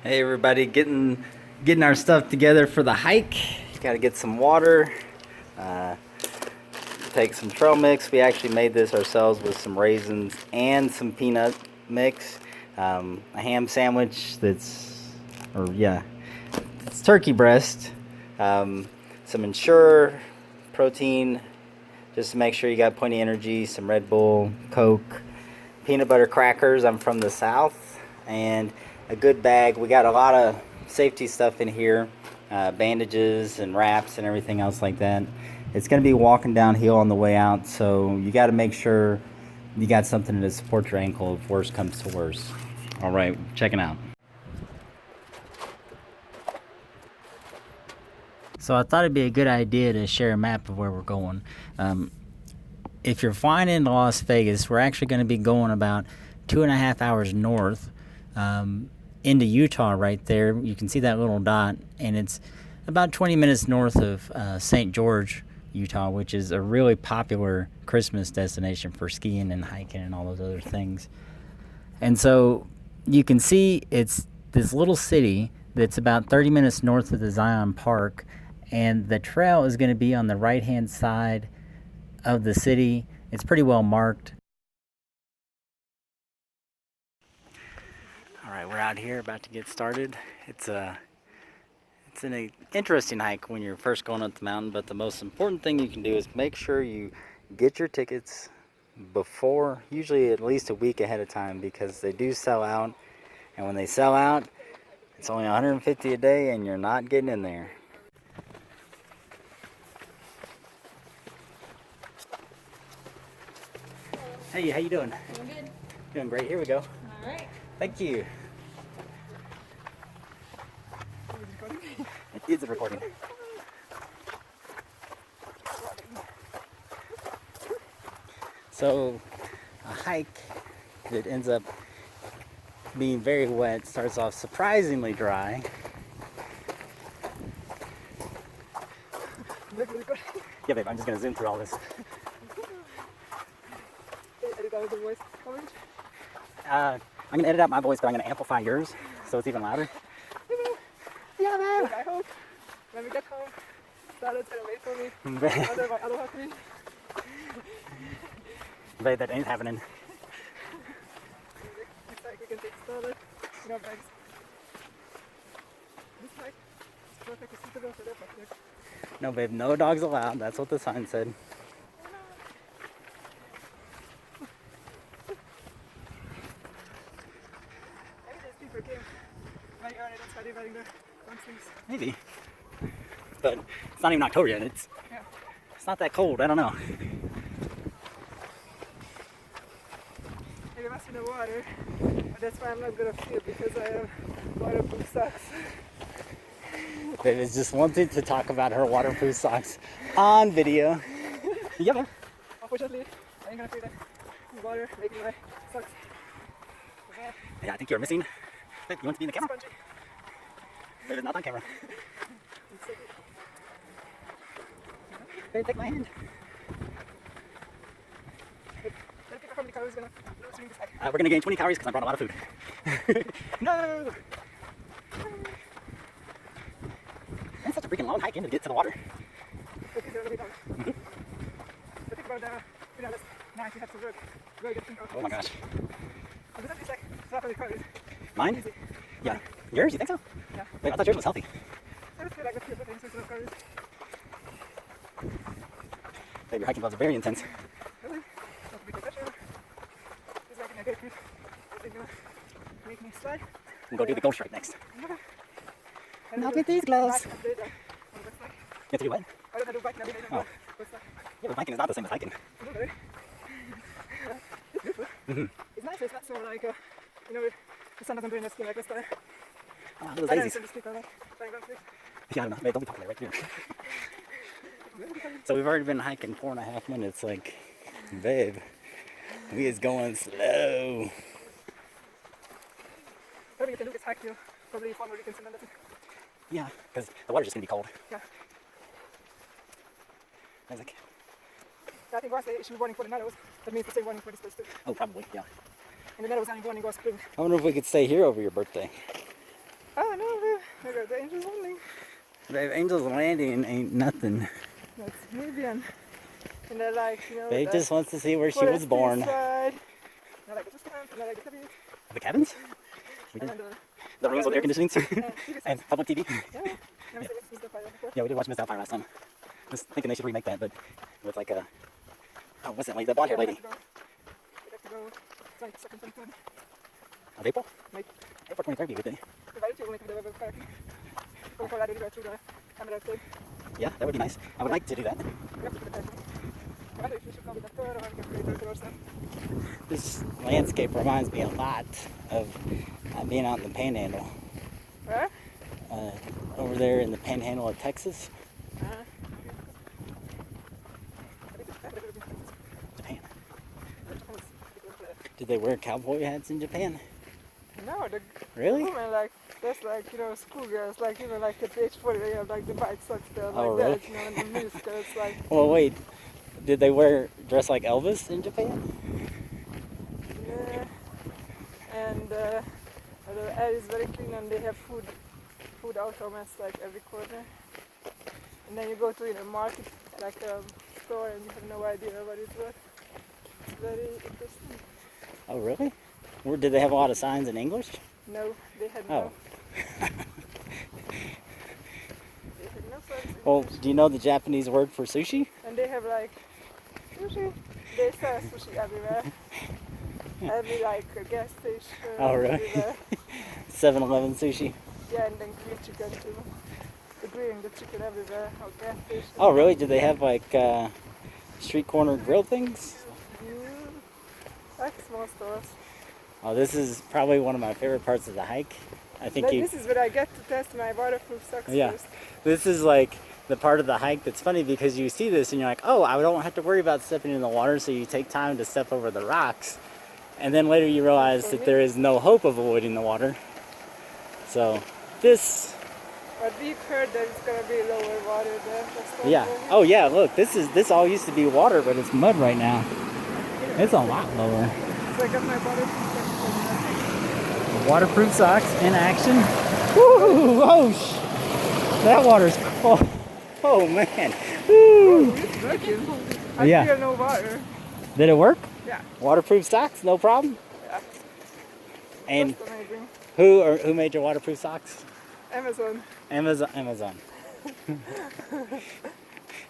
Hey everybody, getting our stuff together for the hike. Got to get some water, uh, take some trail mix. We actually made this ourselves with some raisins and some peanut mix. A ham sandwich it's turkey breast. Some Ensure protein, just to make sure you got plenty of energy. Some Red Bull, Coke, peanut butter crackers. I'm from the South, and a good bag. We got a lot of safety stuff in here, bandages and wraps and everything else like that. It's going to be walking downhill on the way out, so you got to make sure you got something to support your ankle if worse comes to worse. All right, checking out. So I thought it'd be a good idea to share a map of where we're going. If you're flying into Las Vegas, we're actually going to be going about 2.5 hours north into Utah right there. You can see that little dot, and it's about 20 minutes north of St. George, Utah, which is a really popular Christmas destination for skiing and hiking and all those other things. And so you can see it's this little city that's about 30 minutes north of the Zion Park, and the trail is going to be on the right-hand side of the city. It's pretty well marked. All right, we're out here about to get started. It's an interesting hike when you're first going up the mountain, but the most important thing you can do is make sure you get your tickets before, usually at least a week ahead of time, because they do sell out, and when they sell out, it's only $150 a day and you're not getting in there. Hey, how you doing? Doing good. Doing great. Here we go. All right. Thank you. It is a recording. So, a hike that ends up being very wet starts off surprisingly dry. Yeah, babe, I'm just going to zoom through all this. Edit out the voice coverage. I'm going to edit out my voice, but I'm going to amplify yours so it's even louder. Yeah, babe. I hope when we get home, Charlotte's gonna wait for me. Otherwise, I don't have to be. Babe, that ain't happening. It's like we can take Charlotte in our bags. This hike is perfectly suitable for their project. No, babe, no dogs allowed. That's what the sign said. Maybe these people came very early, that's why they're wearing the long sleeves. Maybe. But it's not even October yet. It's not that cold. I don't know. Maybe I must be in the water, but that's why I'm not gonna feel, because I have waterproof socks. Babe is just wanting to talk about her waterproof socks on video. Yeah, man. Unfortunately, I ain't gonna feel that water making my socks. Yeah, I think you're missing. Babe, you want to be in the camera? Spongy. Babe, it's not on camera. Babe, take my hand. The people from the car is gonna lose me this hike. We're gonna gain 20 calories because I brought a lot of food. No! It's such a freaking long hike in to get to the water. Okay, so really done. But think about the night you have to work. Very good thing. Oh my gosh. So this is like half of the calories. Mine? Easy. Yeah. Yours? You think so? Yeah. Wait, I thought yours was healthy. I just feel like the few proteins instead of calories. Babe, your hiking gloves are very intense. Really? Not to be professional. It's like in a great fit. It's gonna make me slide. We'll go do the ghost strike next. And Not then with these gloves. back update, what it's like. You have to do what? I don't have to do bike navigation. Oh. What's like? Yeah, but hiking is not the same as hiking. Really? It's beautiful. It's nice. It's not so like, the sun doesn't burn your skin like this time. Oh, little I don't daisies. listen to speak like that. Yeah, I don't know. Babe, don't be talking there right here. So we've already been hiking 4.5 minutes. Like, babe, we is going slow. Probably you can do this hike, you probably find where you can swim and that's it. Yeah, because the water's just going to be cold. Yeah. I was like, I think once they issue warning for the meadows, that means the same warning for this place too. oh, probably, yeah. And the meadows only warning was spring. I wonder if we could stay here over your birthday. Oh no, we got the Angels Landing. Babe, Angel's Landing ain't nothing. That's Nubian. And they're like, you know, Babe just wants to see where she was forest born. side. And I like the restaurant, and I like the cabins. The cabins? And then The rooms with air conditioning and public TV. yeah. Never seen Mr. Fire before. Yeah, we did watch Miss Doubtfire last time. I was thinking they should remake that, but with like a... Oh, what's that lady? The blonde hair lady. We'd have to go. It's like second, third. Of April? Might April 23rd, be good day. invite you when we come to the Going for that, we go through the camera thing. Yeah, that would be nice. I would like to do that. We have to do the thing. I wonder if we should go with the third or we can go or something. This landscape reminds me a lot of being out in the Panhandle. Where? Over there in the Panhandle of Texas. Japan. Did they wear cowboy hats in Japan? No, the Really? women like, that's like, you know, schoolgirls, like even like at age 40, they have like the white socks there, like Oh, that, really? you know, and the miniskirts, like, Well, wait. Did they dress like Elvis in Japan? yeah. And the air is very clean and they have food automats like every corner. And then you go to, you know, market, like a store, and you have no idea what it's worth. It's very interesting. Oh, really? Did they have a lot of signs in English? No, they had Oh. no. They had no signs in Well, English. do you know the Japanese word for sushi? And they have like sushi. They sell sushi everywhere. Every like a gas station. Oh, really? Everywhere. 7-Eleven sushi. Yeah, and then grilled chicken too. They're grilling the chicken everywhere. Or gas station. Oh, really? Did they have like street corner grill things? Like small stores. Oh, this is probably one of my favorite parts of the hike. I think But you. this is where I get to test my waterproof socks Yeah. first. This is like the part of the hike that's funny because you see this and you're like, oh, I don't have to worry about stepping in the water, so you take time to step over the rocks. And then later you realize that there is no hope of avoiding the water. So this, But we've heard that it's gonna be lower water there. That's not yeah. really- Oh yeah, look, this all used to be water, but it's mud right now. It's a lot lower. So I got my waterproof socks. Waterproof socks in action. Woo! Oh, that water's cold. Oh man. Woo! It's working. I Yeah. feel no water. Did it work? Yeah. Waterproof socks, no problem. Yeah. And That's amazing. who made your waterproof socks? Amazon. Amazon.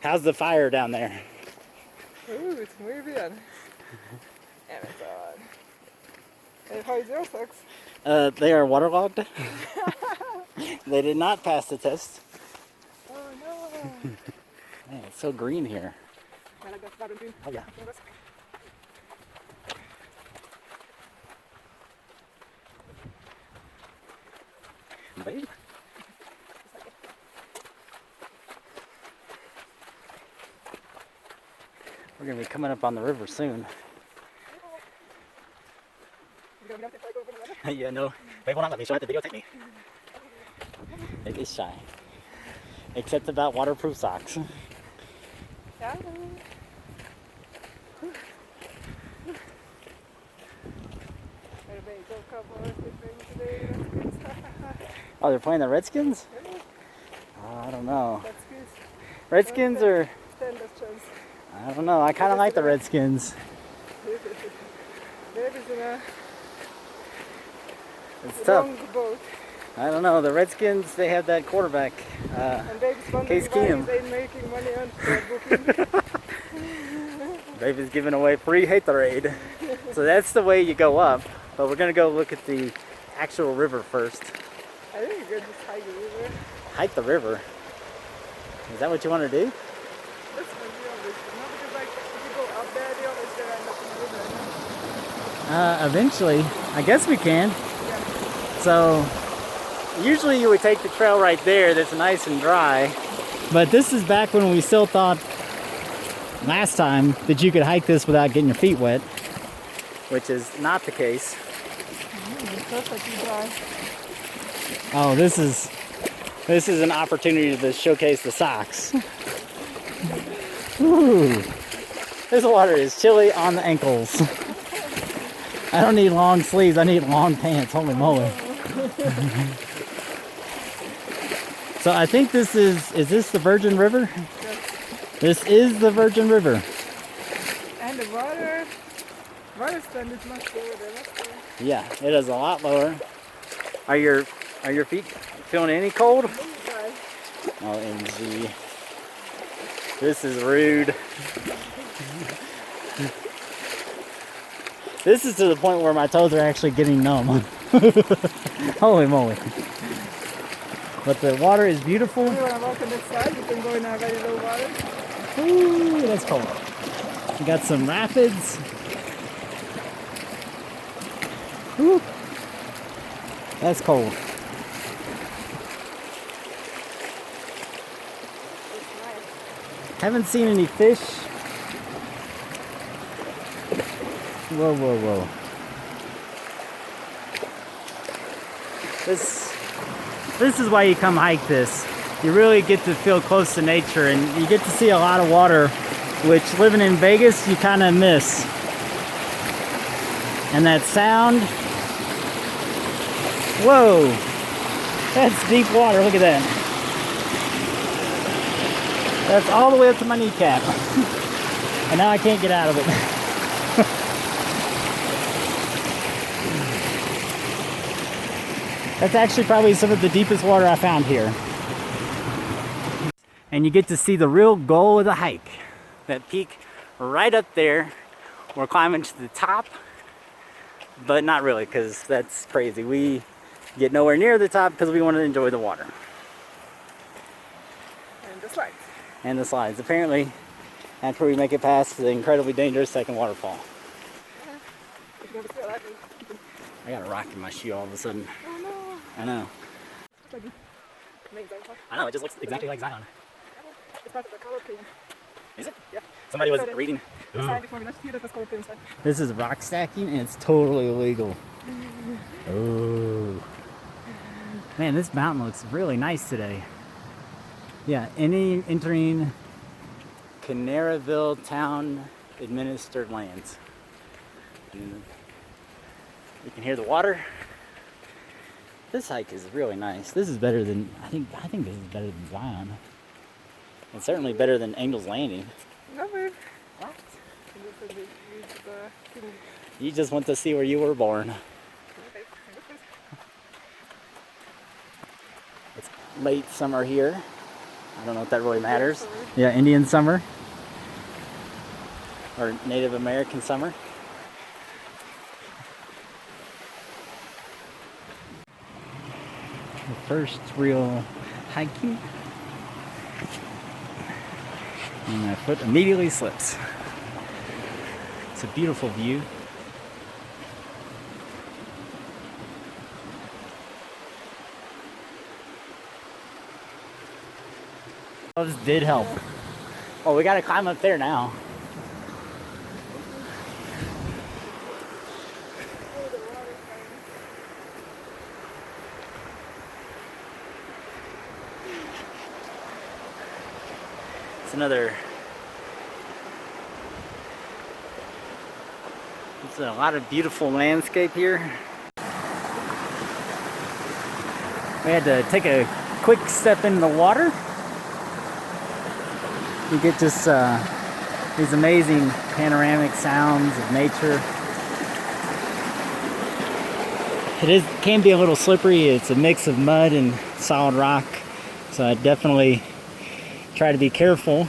How's the fire down there? Ooh, it's muy bien. Amazon. And how is your socks? They are waterlogged. They did not pass the test. Oh no. Man, it's so green here. I like that Valentine. Oh yeah. Babe. We're gonna be coming up on the river soon. Yeah, no. Babe will not let me, so I have to videotape me. Babe is shy. Except about waterproof socks. Yeah. Everybody go Cowboys, they're playing today. Oh, they're playing the Redskins? Oh, I don't know. That's good. Redskins are, Stand a chance. I don't know. I kind of like the Redskins. Baby's in a It's tough. long boat. I don't know. The Redskins, they have that quarterback. And baby's wondering Case why Keenum. they making money on their booking. Baby's giving away free Haterade. So that's the way you go up. But we're going to go look at the actual river first. I think you could just hike the river. Hike the river. Is that what you want to do? That's what we always do. No, because like if you go up there, they always gonna end up in the river. Eventually. I guess we can. Yeah. So usually you would take the trail right there that's nice and dry. But this is back when we still thought last time that you could hike this without getting your feet wet, which is not the case. It's perfectly dry. Oh, this is an opportunity to showcase the socks. Ooh, this water is chilly on the ankles. I don't need long sleeves, I need long pants, holy moly. So I think this is this the Virgin River? Yes. This is the Virgin River. And the water stand is much lower than last time. Yeah, it is a lot lower. Are your feet feeling any cold? OMG. This is rude. This is to the point where my toes are actually getting numb. Holy moly. But the water is beautiful. If you want to walk on this side, you can go in a very low water. Ooh, that's cold. We got some rapids. Ooh, that's cold. Haven't seen any fish. Whoa, whoa, whoa. This is why you come hike this. You really get to feel close to nature and you get to see a lot of water, which living in Vegas, you kind of miss. And that sound. Whoa. That's deep water. Look at that. That's all the way up to my kneecap. And now I can't get out of it. That's actually probably some of the deepest water I found here. And you get to see the real goal of the hike. That peak right up there. We're climbing to the top, but not really, because that's crazy. We get nowhere near the top because we want to enjoy the water. And the slides. And the slides. Apparently, after we make it past the incredibly dangerous second waterfall. I got a rock in my shoe all of a sudden. Oh no. I know. I know, it just looks exactly like Zion. It's part of the color plan. Is it? Yeah. Somebody was reading. This is rock stacking and it's totally illegal. Oh. Man, this mountain looks really nice today. Yeah, entering Kanarraville town administered lands. And you can hear the water. This hike is really nice. This is better than I think this is better than Zion. And certainly better than Angel's Landing. No, babe. What? You just want to see where you were born. It's late summer here. I don't know if that really matters. Yeah, Indian summer. Or Native American summer. The first real hiking. And my foot immediately slips. It's a beautiful view. Gloves did help. Oh, we gotta climb up there now. It's a lot of beautiful landscape here. We had to take a quick step in the water. You get just these amazing panoramic sounds of nature. Can be a little slippery. It's a mix of mud and solid rock, so I definitely try to be careful.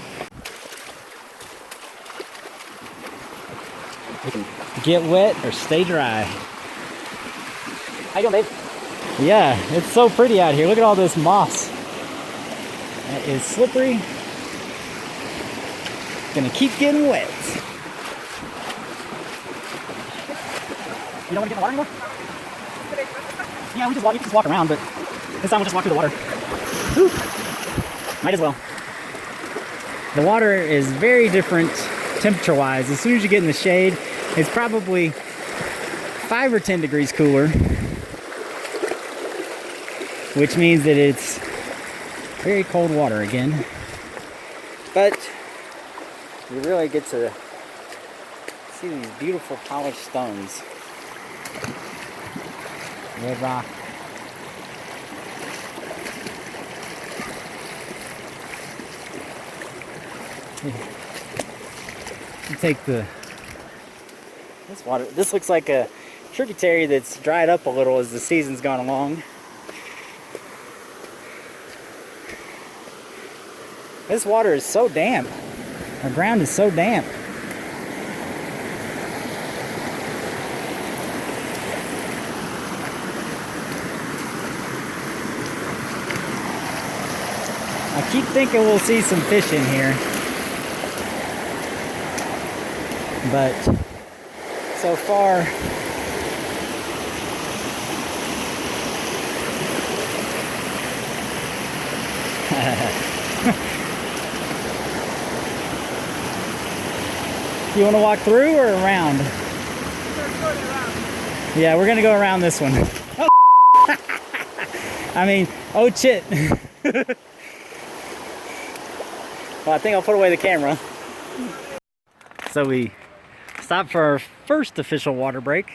You can get wet or stay dry. How you doing, babe? Yeah, it's so pretty out here. Look at all this moss. That is slippery. Gonna keep getting wet. You don't want to get in the water anymore? Yeah, we can just walk around, but this time we'll just walk through the water. Whew. Might as well. The water is very different temperature-wise. As soon as you get in the shade, it's probably 5 or 10 degrees cooler, which means that it's very cold water again. But you really get to see these beautiful polished stones. Red rock. Take this water. This looks like a tributary that's dried up a little as the season's gone along. This water is so damp. Our ground is so damp. I keep thinking we'll see some fish in here, but so far you want to walk through or around? Yeah, we're gonna go around this one. Oh. I mean, oh shit. Well, I think I'll put away the camera. So we stopped for our first official water break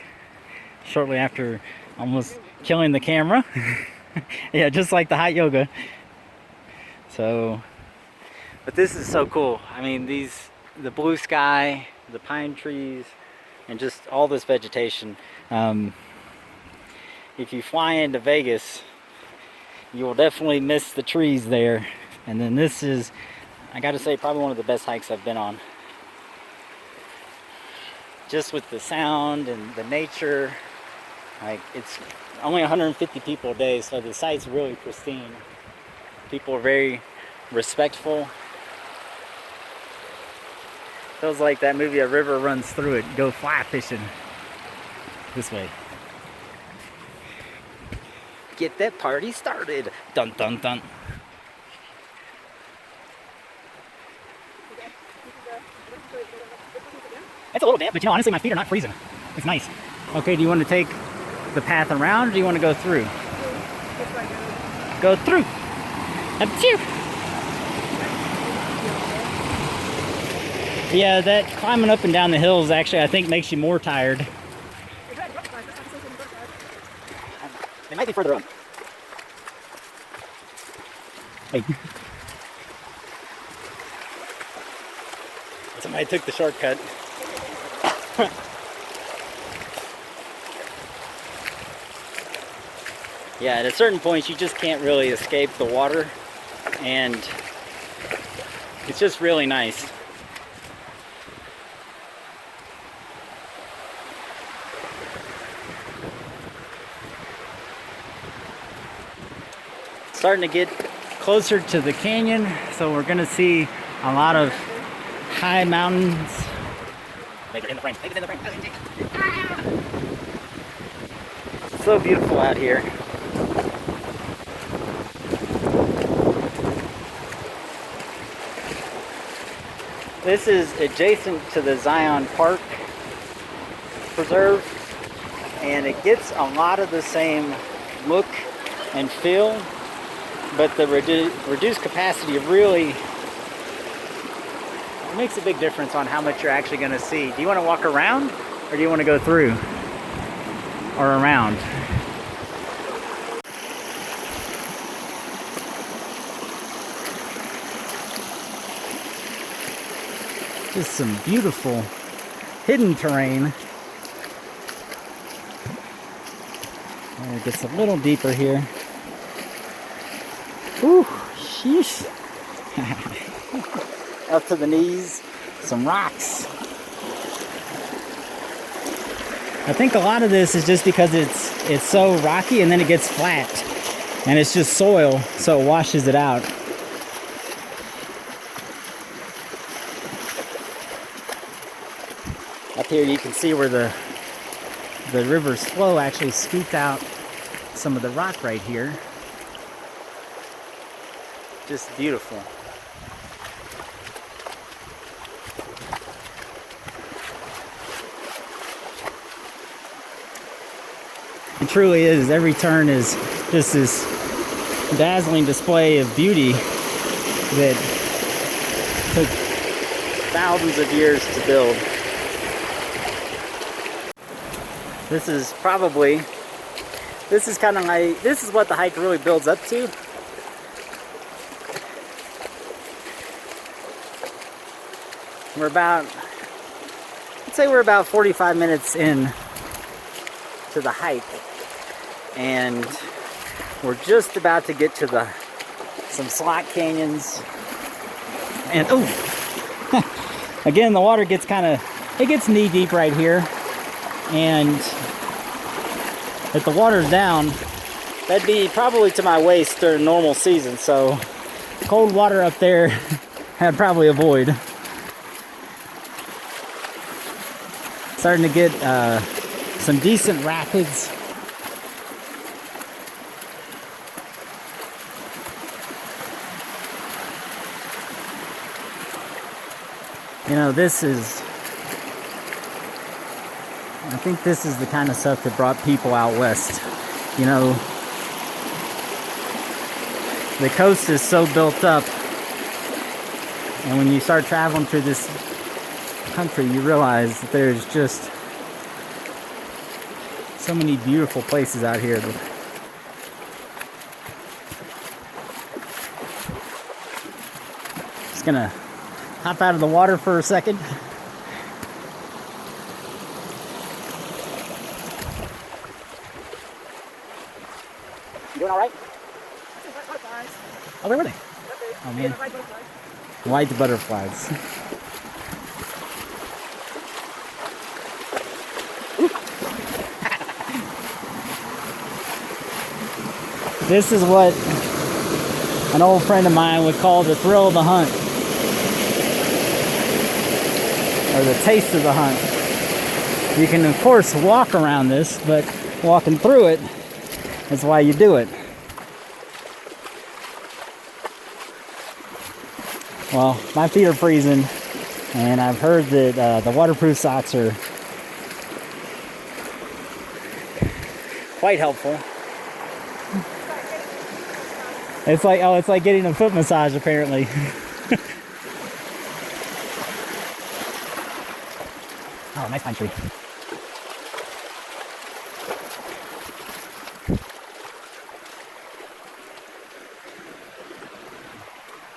shortly after almost killing the camera. Yeah, just like the hot yoga. So, but this is so cool. I mean, the blue sky, the pine trees, and just all this vegetation. If you fly into Vegas, you will definitely miss the trees there. And then this is, I gotta say, probably one of the best hikes I've been on. Just with the sound and the nature. Like, it's only 150 people a day, so the site's really pristine. People are very respectful. Feels like that movie, A River Runs Through It. Go fly fishing. This way. Get that party started. Dun dun dun. It's a little damp, but you know, honestly, my feet are not freezing. It's nice. Okay, do you want to take the path around, or do you want to go through? Go through. Achoo. Yeah, that climbing up and down the hills actually, I think, makes you more tired. They might be further up. Hey. Somebody took the shortcut. Yeah, at a certain point you just can't really escape the water, and it's just really nice. Starting to get closer to the canyon, so we're gonna see a lot of high mountains. Make it in the frame. Make it in the frame. It's so beautiful out here. This is adjacent to the Zion Park Preserve, and it gets a lot of the same look and feel, but the reduced capacity really makes a big difference on how much you're actually going to see. Do you want to walk around, or do you want to go through or around? Just some beautiful hidden terrain. And it gets a little deeper here. Whew, sheesh. Up to the knees, some rocks. I think a lot of this is just because it's so rocky, and then it gets flat, and it's just soil, so it washes it out. Up here you can see where the river's flow actually scooped out some of the rock right here. Just beautiful. It truly is. Every turn is just this dazzling display of beauty that took thousands of years to build. This is kind of like, this is what the hike really builds up to. We're about, I'd say we're about 45 minutes in to the hike, and we're just about to get to some slot canyons. And oh, again, the water gets it gets knee deep right here, and if the water's down, that'd be probably to my waist during normal season. So cold water up there, I'd probably avoid. Starting to get some decent rapids. You know, I think this is the kind of stuff that brought people out west. You know, the coast is so built up, and when you start traveling through this country, you realize that there's just so many beautiful places out here. Just gonna hop out of the water for a second. You doing all right? Oh, where were they? Oh man, white butterflies. This is what an old friend of mine would call the thrill of the hunt, or the taste of the hunt. You can, of course, walk around this, but walking through it is why you do it. Well, my feet are freezing, and I've heard that the waterproof socks are quite helpful. It's like getting a foot massage, apparently. Oh, nice pine tree.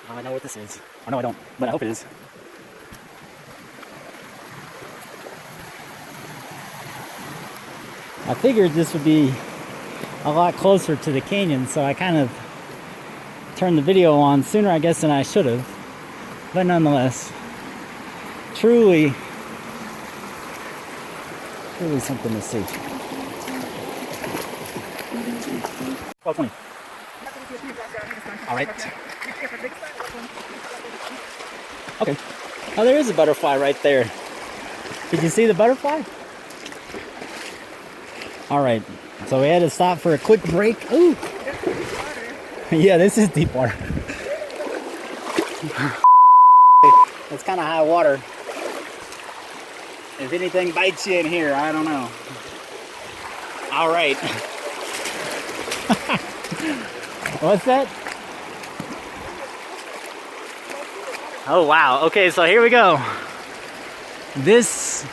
Oh, I know what this is. Oh, no, I don't, but I hope it is. I figured this would be a lot closer to the canyon, so I kind of turned the video on sooner, I guess, than I should have. But nonetheless, truly something to see. 12:20. All right. Okay. Oh, there is a butterfly right there. Did you see the butterfly? All right. So we had to stop for a quick break. Ooh. Yeah, this is deep water. It's kind of high water. If anything bites you in here, I don't know. All right. What's that? Oh, wow. Okay, so here we go. This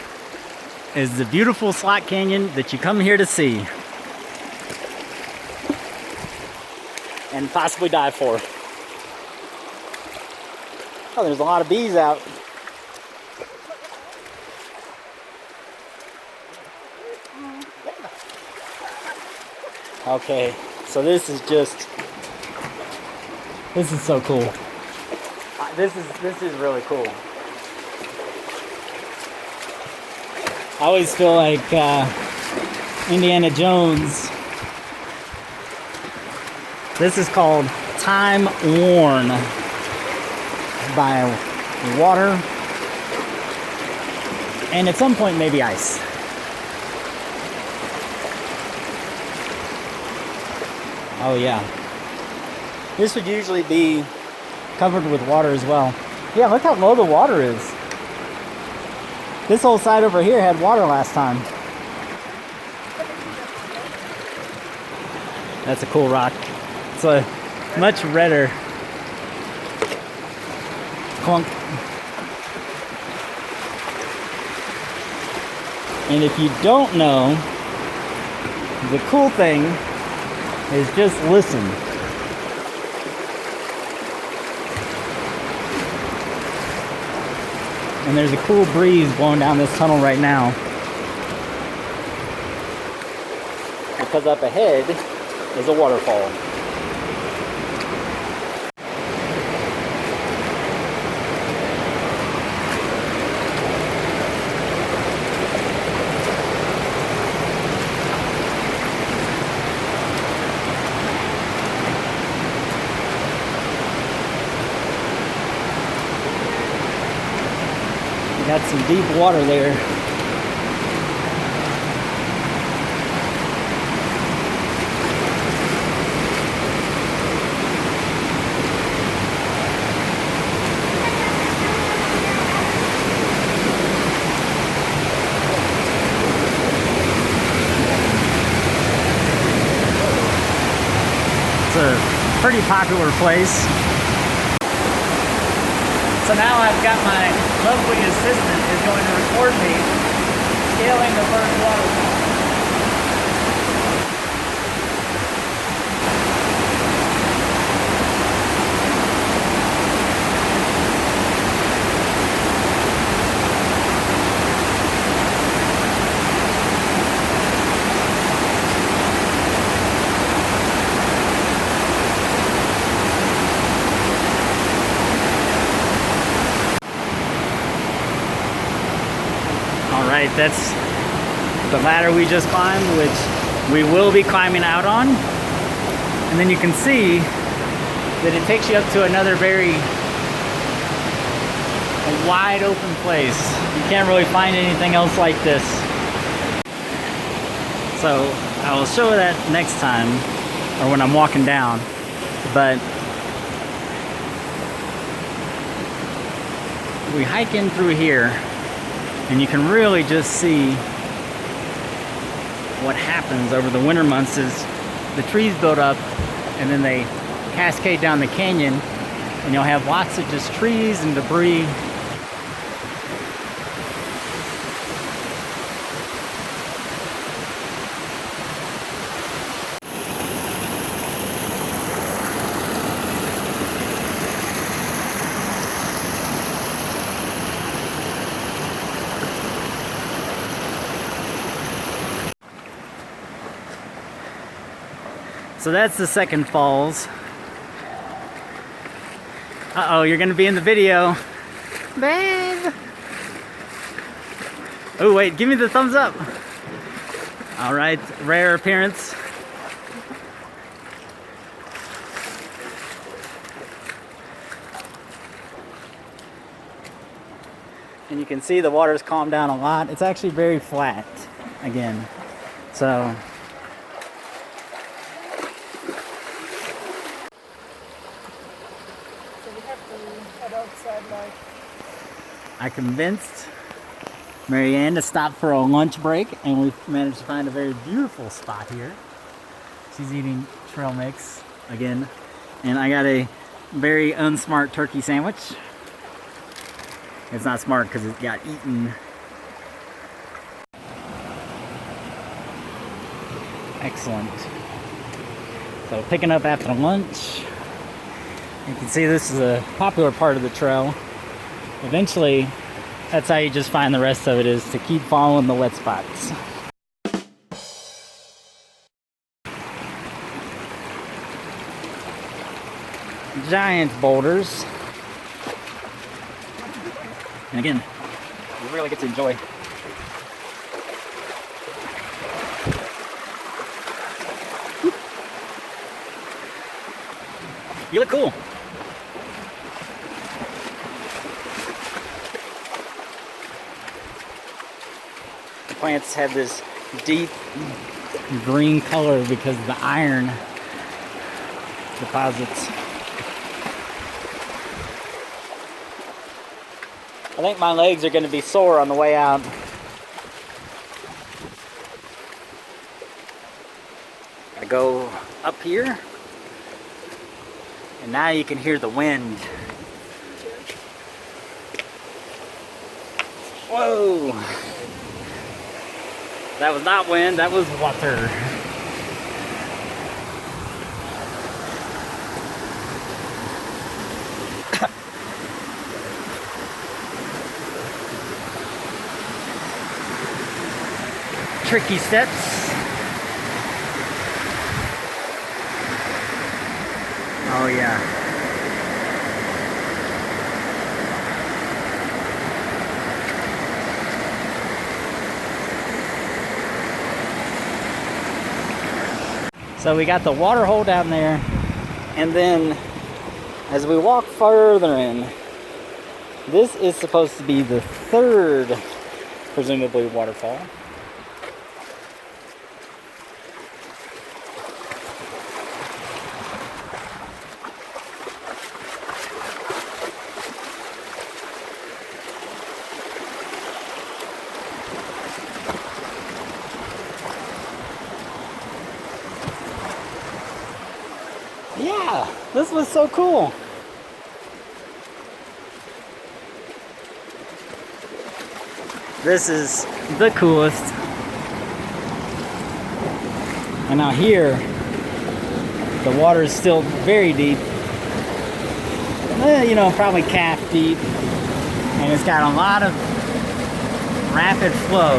is the beautiful slot canyon that you come here to see. And possibly die for. Oh, there's a lot of bees out. Okay, so this is so cool. This is really cool. I always feel like Indiana Jones. This is called Time Worn by water, and at some point maybe ice. Oh yeah. This would usually be covered with water as well. Yeah, look how low the water is. This whole side over here had water last time. That's a cool rock. It's a much redder. Clunk. And if you don't know, the cool thing is just listen. And there's a cool breeze blowing down this tunnel right now. Because up ahead is a waterfall. Got some deep water there. It's a pretty popular place. So now I've got my lovely assistant is going to record me scaling the first waterfall. Alright, that's the ladder we just climbed, which we will be climbing out on. And then you can see that it takes you up to another very wide open place. You can't really find anything else like this. So I will show that next time, or when I'm walking down. But we hike in through here, and you can really just see what happens over the winter months is the trees build up and then they cascade down the canyon, and you'll have lots of just trees and debris. So that's the second falls. Uh-oh, you're gonna be in the video. Babe! Oh wait, give me the thumbs up. All right, rare appearance. And you can see the water's calmed down a lot. It's actually very flat again. So I convinced Marianne to stop for a lunch break, and we've managed to find a very beautiful spot here. She's eating trail mix again, and I got a very unsmart turkey sandwich. It's not smart because it got eaten. Excellent. So picking up after lunch. You can see this is a popular part of the trail. Eventually, that's how you just find the rest of it, is to keep following the wet spots. Giant boulders. And again, you really get to enjoy. You look cool. The plants have this deep green color because of the iron deposits. I think my legs are going to be sore on the way out. I go up here, and now you can hear the wind. Whoa! That was not wind, that was water. tricky steps. Oh yeah. So we got the water hole down there, and then as we walk further in, this is supposed to be the third, presumably, waterfall. Yeah, this was so cool. This is the coolest. And now here, the water is still very deep. You know, probably calf deep. And it's got a lot of rapid flow.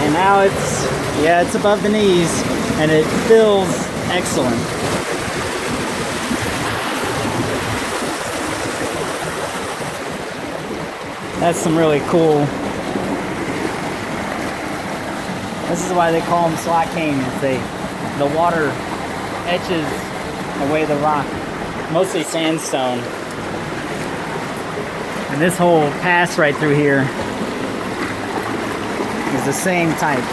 And now it's above the knees, and it feels excellent. That's some really cool. This is why they call them slot canyons. The water etches away the rock, mostly sandstone. And this whole pass right through here is the same type.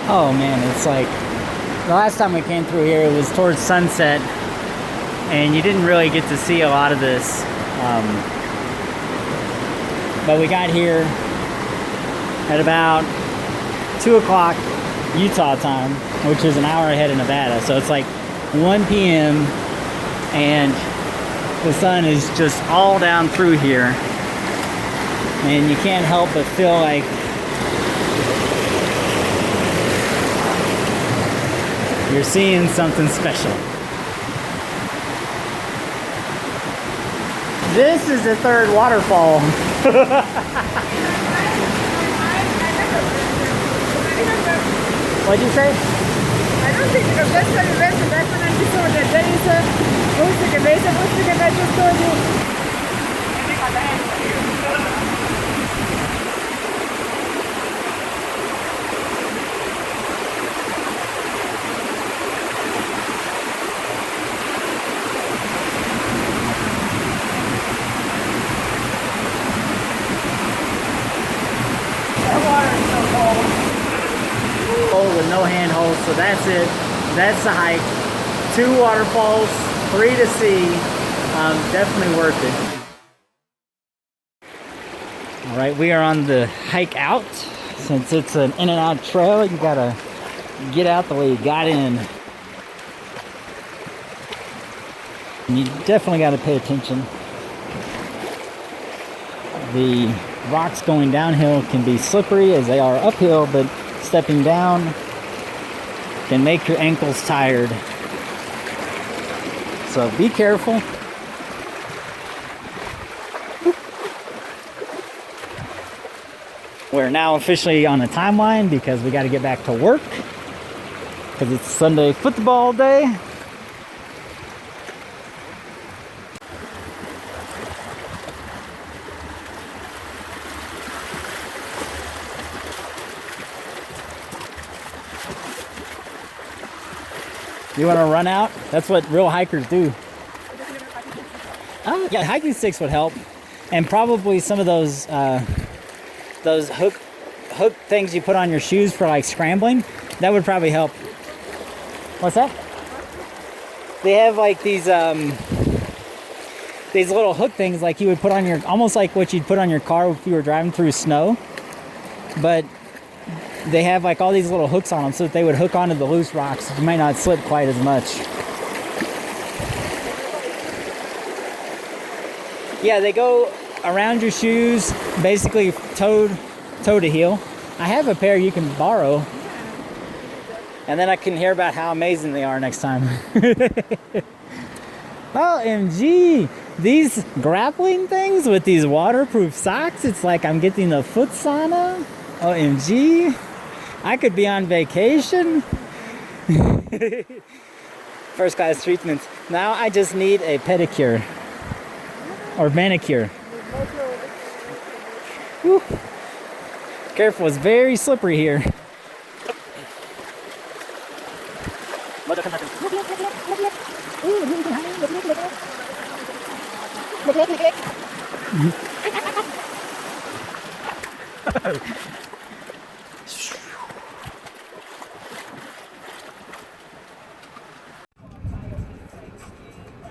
Oh man, it's like the last time we came through here, it was towards sunset, and you didn't really get to see a lot of this. But we got here at about 2 o'clock Utah time, which is an hour ahead of Nevada. So it's like 1 p.m. and the sun is just all down through here. And you can't help but feel like you're seeing something special. This is the third waterfall. What'd you say? I don't think that's when we went to that one and we saw that there is a rustic and I just told you. With no handholds, so that's it. That's the hike. 2 waterfalls, 3 to see. Definitely worth it. All right, we are on the hike out. Since it's an in and out trail, you gotta get out the way you got in. And you definitely gotta pay attention. The rocks going downhill can be slippery as they are uphill, but stepping down can make your ankles tired. So be careful. We're now officially on a timeline because we got to get back to work because it's Sunday football day. You want to run out? That's what real hikers do. Oh, yeah, hiking sticks would help, and probably some of those hook things you put on your shoes for like scrambling. That would probably help. What's that? They have like these little hook things like you would put on your, almost like what you'd put on your car if you were driving through snow, but they have like all these little hooks on them so that they would hook onto the loose rocks. You might not slip quite as much. Yeah, they go around your shoes, basically toe to heel. I have a pair you can borrow. And then I can hear about how amazing they are next time. OMG! These grappling things with these waterproof socks, it's like I'm getting a foot sauna. OMG! I could be on vacation. First class treatments. Now I just need a pedicure. Or manicure. Whew. Careful, it's very slippery here.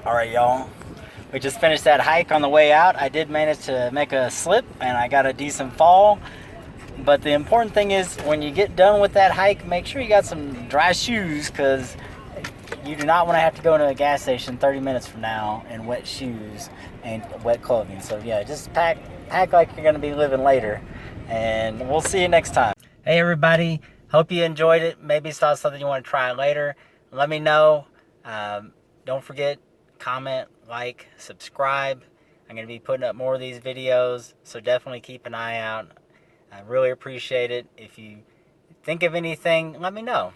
All right, y'all. We just finished that hike. On the way out, I did manage to make a slip and I got a decent fall. But the important thing is when you get done with that hike, make sure you got some dry shoes, because you do not want to have to go to a gas station 30 minutes from now in wet shoes and wet clothing. So yeah, just pack like you're going to be living later. And we'll see you next time. Hey everybody, hope you enjoyed it. Maybe saw something you want to try later. Let me know. Don't forget, comment, like, subscribe. I'm going to be putting up more of these videos, so definitely keep an eye out. I really appreciate it. If you think of anything, let me know.